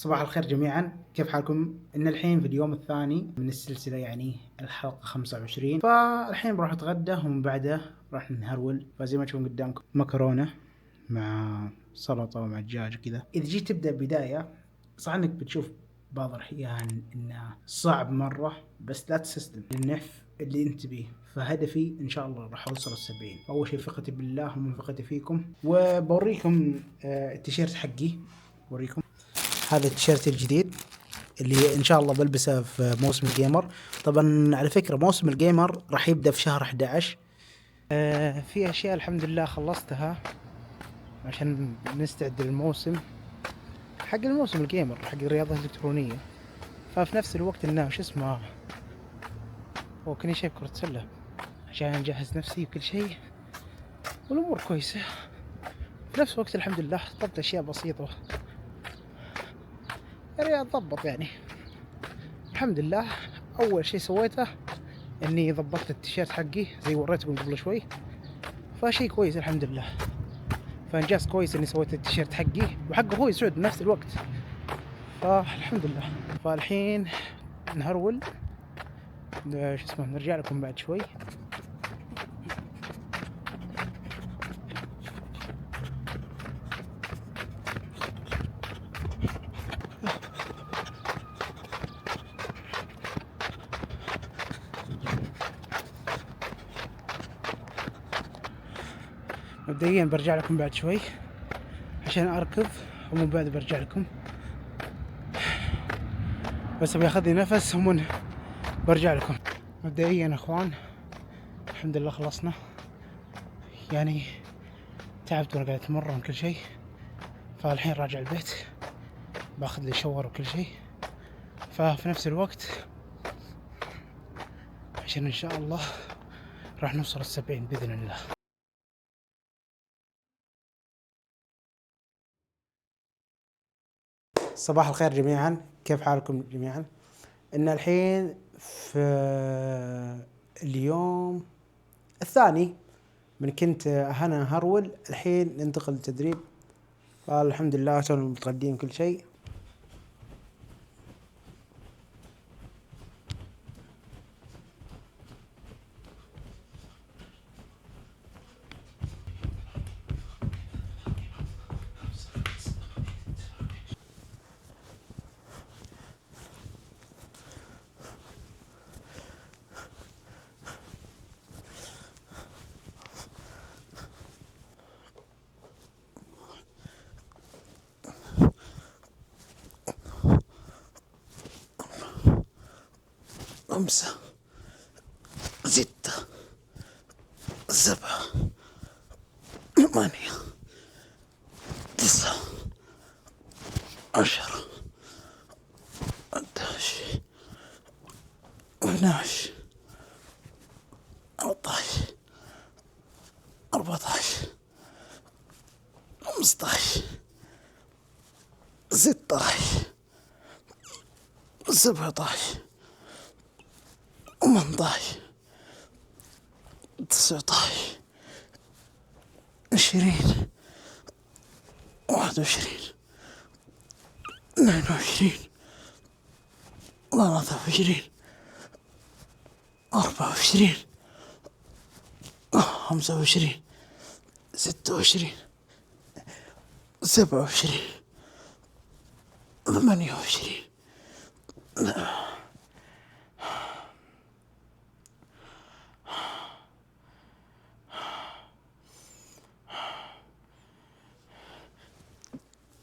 صباح الخير جميعا، كيف حالكم؟ إن الحين في اليوم الثاني من السلسلة، يعني الحلقة 25. فالحين بروح أتغدى ومن بعده راح نهرول. فزي ما تشوفون قدامكم مكرونة مع سلطة ومع دجاج كذا. إذا جيت تبدأ بداية صح إنك بتشوف بعض الأحيان إنه صعب مرة، بس لا تستسلم للنحف اللي أنت بيه. فهدفي إن شاء الله راح أوصل 70. أول شيء ثقتي بالله ومن ثقتي فيكم. وبوريكم التيشيرت حقي. بوريكم هذا التيشيرت الجديد اللي ان شاء الله بلبسه في موسم الجيمر. طبعا على فكرة موسم الجيمر راح يبدأ في شهر 11. في اشياء الحمد لله خلصتها عشان نستعد للموسم حق الموسم الجيمر حق الرياضة الالكترونية. ففي نفس الوقت انه شو اسمه هو كني شايف كرة سلة عشان نجهز نفسي وكل شيء والامور كويسة. في نفس الوقت الحمد لله طبت اشياء بسيطة يعني اضبط يعني الحمد لله. اول شيء سويته اني ضبطت التيشيرت حقي زي وريتكم قبل شوي، فشيء كويس الحمد لله. فانجاز كويس اني سويت التيشيرت حقي وحق اخوي سعود بنفس الوقت، فالحمد لله. فالحين نهرول شو اسمه نرجع لكم بعد شوي. مبدئيا برجع لكم بعد شوي عشان اركض ومن بعد برجع لكم، بس بياخذ لي نفس ومن برجع لكم. مبدئيا اخوان الحمد لله خلصنا، يعني تعبت وانا قاعد اتمرن كل شيء. فالحين راجع البيت باخذ لي شاور وكل شيء. ففي نفس الوقت عشان ان شاء الله راح نوصل 70 باذن الله. صباح الخير جميعا، كيف حالكم جميعا؟ ان الحين في اليوم الثاني من كنت هنا هرول، الحين ننتقل للتدريب. فالحمد لله تونا متغدين كل شيء. خمسة، ستة، سبعة، ثمانية، تسعة، 10، 11، 12، 13، 14، 15، 16، 17، 18، 19، 20، 21، 22، 23، 24، 25، 26، 27، 28،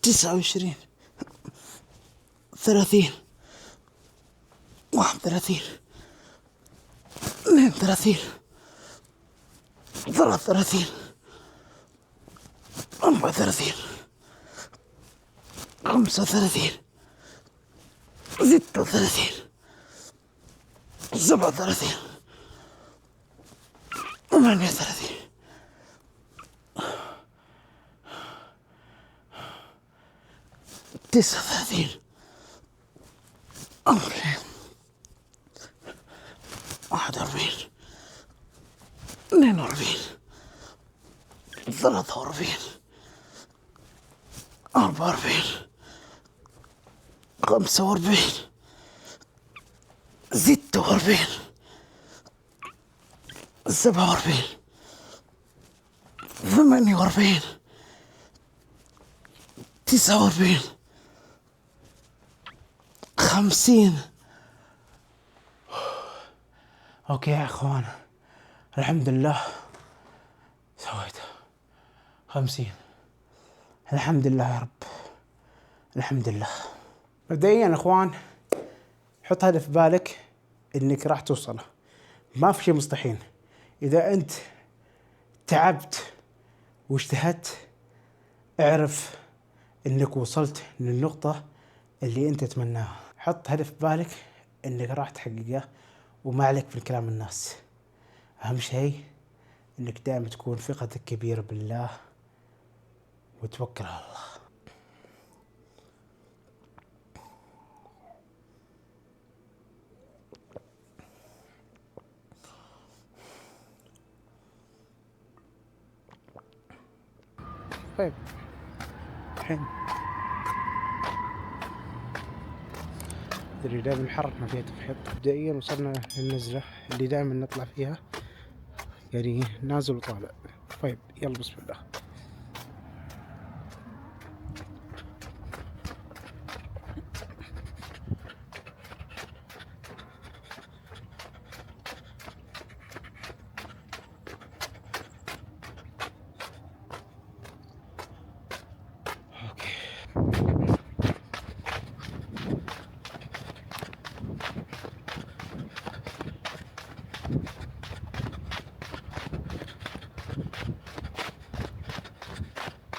29، 30، 31، 32، 33، 34، 35، 36، 37، 38، 39، 40، 41، 42، 43، 44، 45 46 47 48 49 50. اوكي يا اخوان، الحمد لله سويته 50. الحمد لله يا رب، الحمد لله. مبدئيا يا اخوان، حط هدف في بالك انك راح توصله، ما في شيء مستحيل. اذا انت تعبت واجتهدت اعرف انك وصلت للنقطة اللي انت تتمناها. حط هدف في بالك انك راح تحققه وما عليك في كلام الناس. اهم شيء انك دائما تكون ثقتك كبيرة بالله وتوكل على الله. طيب الحين اللي دائما الحركة ما فيها تفحيط. مبدئيا وصلنا للنزلة اللي دائما نطلع فيها، يعني نازل وطالع. طيب يلا بسم الله.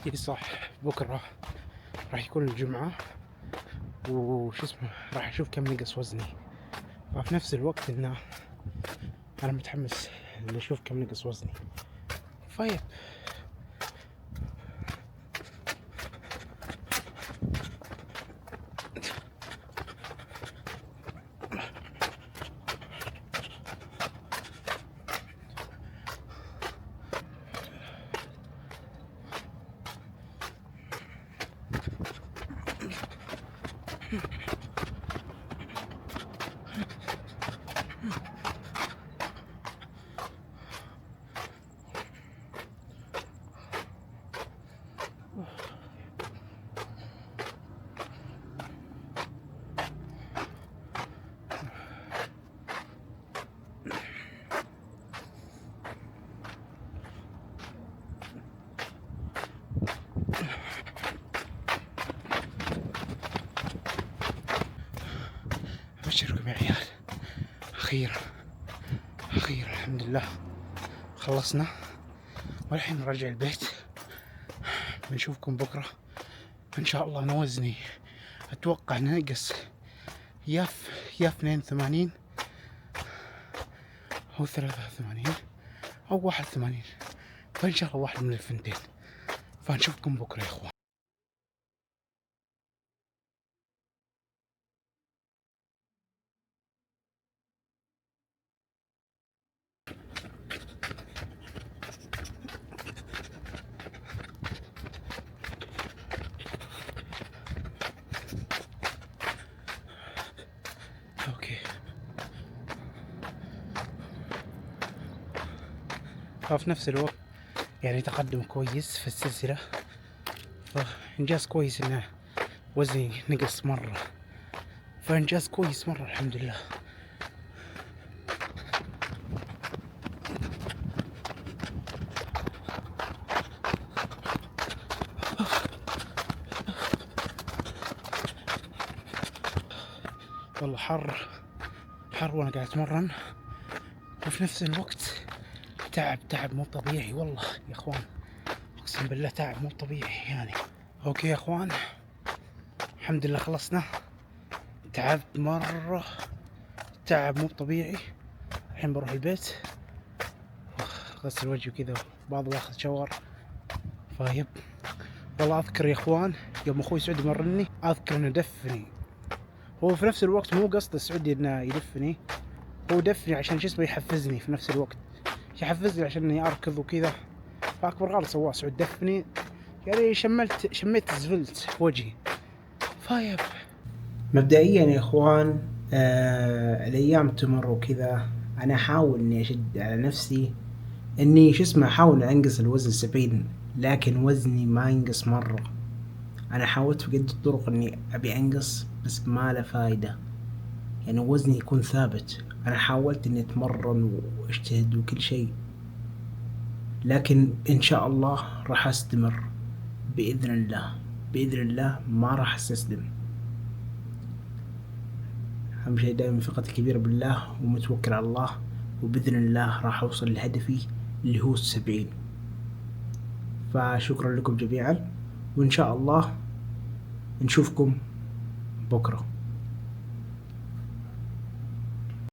اي صح، بكرة راح يكون الجمعة وش اسمه، راح اشوف كم نقص وزني. وفي نفس الوقت انه انا متحمس لاشوف كم نقص وزني. طيب ابشركم يا عيال، اخيرا الحمد لله خلصنا، والحين نرجع البيت. بنشوفكم بكرة ان شاء الله. انا وزني اتوقع نقص يا 82 او 83 او 81، فان شاء الله واحد من الثنتين. فنشوفكم بكرة يا اخوان. اوكي، ففي نفس الوقت يعني تقدم كويس في السلسلة، فإنجاز كويس إنه وزني نقص مرة، فإنجاز كويس مرة الحمد لله. والله حر وأنا قاعد أتمرن، وفي نفس الوقت تعب مو طبيعي والله يا اخوان، اقسم بالله تعب مو طبيعي يعني. اوكي يا اخوان، الحمد لله خلصنا. تعبت مرة، تعب مو طبيعي. الحين بروح البيت غسل وجهي وكذا، بعض باخذ شاور. فايب والله اذكر يا اخوان يوم اخوي سعودي مرني، اذكر انه دفني. هو في نفس الوقت مو قصد سعودي انه يدفني، هو دفني عشان شو اسمه يحفزني في نفس الوقت، يحفزني عشان اني اركض وكذا. فاكبر غلط سواه سعود، دفني يعني شميت الزفلت في وجهي. فايب مبدئيا يا اخوان، الايام تمر وكذا. انا احاول اني اشد على نفسي اني شو اسمه احاول انقص الوزن 70، لكن وزني ما ينقص مرة. انا حاولت بقد الطرق اني ابي انقص بس ما له فايدة، يعني وزني يكون ثابت. انا حاولت اني اتمرن واجتهد وكل شيء، لكن ان شاء الله راح استمر باذن الله. باذن الله ما راح استسلم. اهم شيء دائما ثقتي كبيرة بالله ومتوكل على الله، وباذن الله راح اوصل لهدفي اللي هو 70. فشكرا لكم جميعا، وان شاء الله نشوفكم بكره.